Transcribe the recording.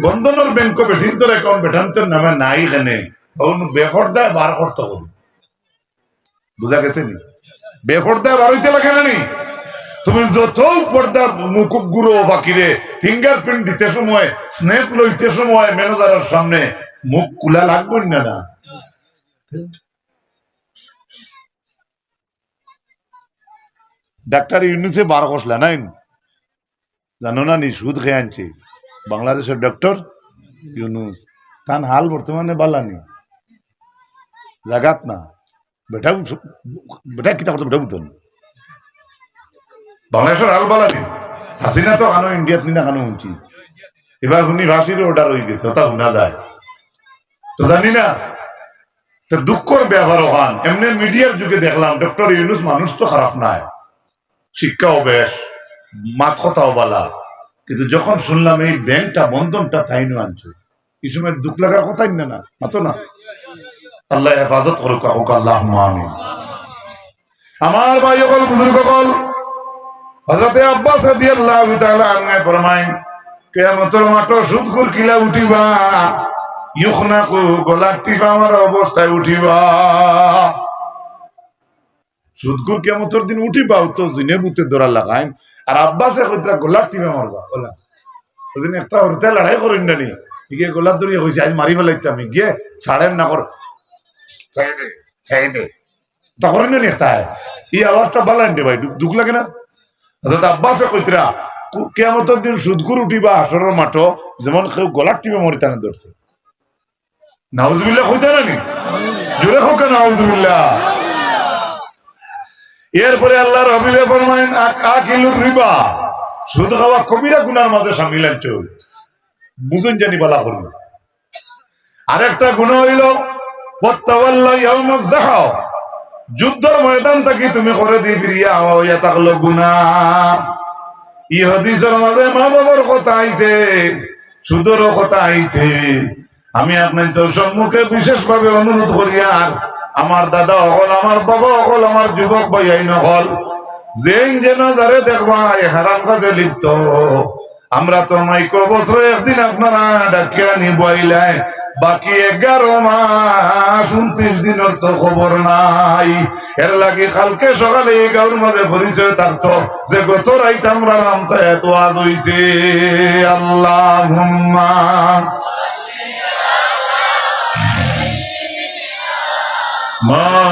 বন্ধনের ব্যাংক বেঠিন তোর অ্যাকাউন্ট বেঠান্তর নামে নাই এখানে বেফরদায় বার করতে হবে বুঝা গেছে নি বেফরদায় বার হইতে লাগে না নি তুমি যত পর্দা মুখ গুঁড়ো বাকিরে ফিঙ্গারপ্রিন্ট দিতে সময় স্ন্যাপ লইতে সময় ম্যানেজারের সামনে মুখ কুলা লাগবে না না ডাক্তার ইউনুসে বার কষলা নাই জানো না নি সুদ খেয়ে আনছে বাংলাদেশের ডক্টর ইউনুস তান হাল বর্তমানে বালানি জাগাত না বেটা বেটা কিতা করতো বেটা বুঝতো বাংলাদেশের হাল বালানি হাসিনা তো আনো ইন্ডিয়াত নিনা খানো উচিত এবার উনি ভাষির অর্ডার হয়ে গেছে ওটা শোনা যায় তো জানি না তো দুঃখর ব্যবহার হন এমনি মিডিয়ার যুগে দেখলাম ডক্টর ইউনুস মানুষ তো খারাপ নাই শিক্ষাও বেশ মাত কথাও বলা কিন্তু যখন শুনলাম এই ব্যাংকটা বন্ধনটা তাইনো আনছে এই সময় দুঃখ লাগার কথাই না মাতো না আল্লাহ হেফাজত করুক আল্লাহ আমিন আমার ভাই সকল বুজুর্গ সকল হযরতে আব্বাস রাদিয়াল্লাহু তাআলা আনহু ফরমায় কিয়ামতের মাঠে সুদখোর কিলা উঠিবা ইউখনাকু গলার টিপা আমার অবস্থায় উঠিবা সুদখোর কিয়ামতের দিন উঠিবা তো জিনে বুতে ধরা লাগাইন আর আব্বাসে কইতা গলার টিপা মারবা ওলা ওদিন একটা হরতে লড়াই করেন না নি ইগে গলার ধরিয়া কইছে আজ মারি ফেলাইতে আমি গিয়ে ছাড়েন না কর ছাই দে তখন না একটা এই আওয়াজটা বালাইন দে ভাই দুঃখ লাগে না হযরত আব্বাসে কইতরা কিয়ামতের দিন সুদখোর উঠিবা হাসরের মাঠে যেমন কেউ গলার টিপা মরিতানে ধরছে নাউজুবিল্লাহ কইতা না নি জোরে হোক নাউজুবিল্লাহ এরপরে আল্লাহর হাবিবে ফরমায়েন আকিলুর রিবা সুদ খাওয়া কবিরা গুনার মাঝে শামিল আছে বুঝুন জানি বলা করব আরেকটা গুনাহ হইল ওয়াতাওয়াল্লা ইয়াউমাজ যাহাফ যুদ্ধের ময়দান থেকে তুমি করে দি ফিরিয়া হইয়া থাকলো গুনাহ এই হাদিসের মাঝে মা বাবার কথা আইছে সুদের কথা আইছে আমি আপনাদের সম্মুখে বিশেষভাবে অনুরোধ করি আর আমার দাদা হল আমার বাবা হল আমার যুবক ভাই আইন হল যেন যারে দেখবা হারাম কাজে লিপ্ত আমরা তো মাইক বছর একদিন আপনারা ডাকিয়া নিবাইলাই বাকি 11 মাস 29 দিনের তো খবর নাই এর লাগি কালকে সকালে এই গাঁর মাঝে পরিচয় থাকতো যে গত রাইত আমরা রামচা এত আজ হইছে আল্লাহুম্মা মা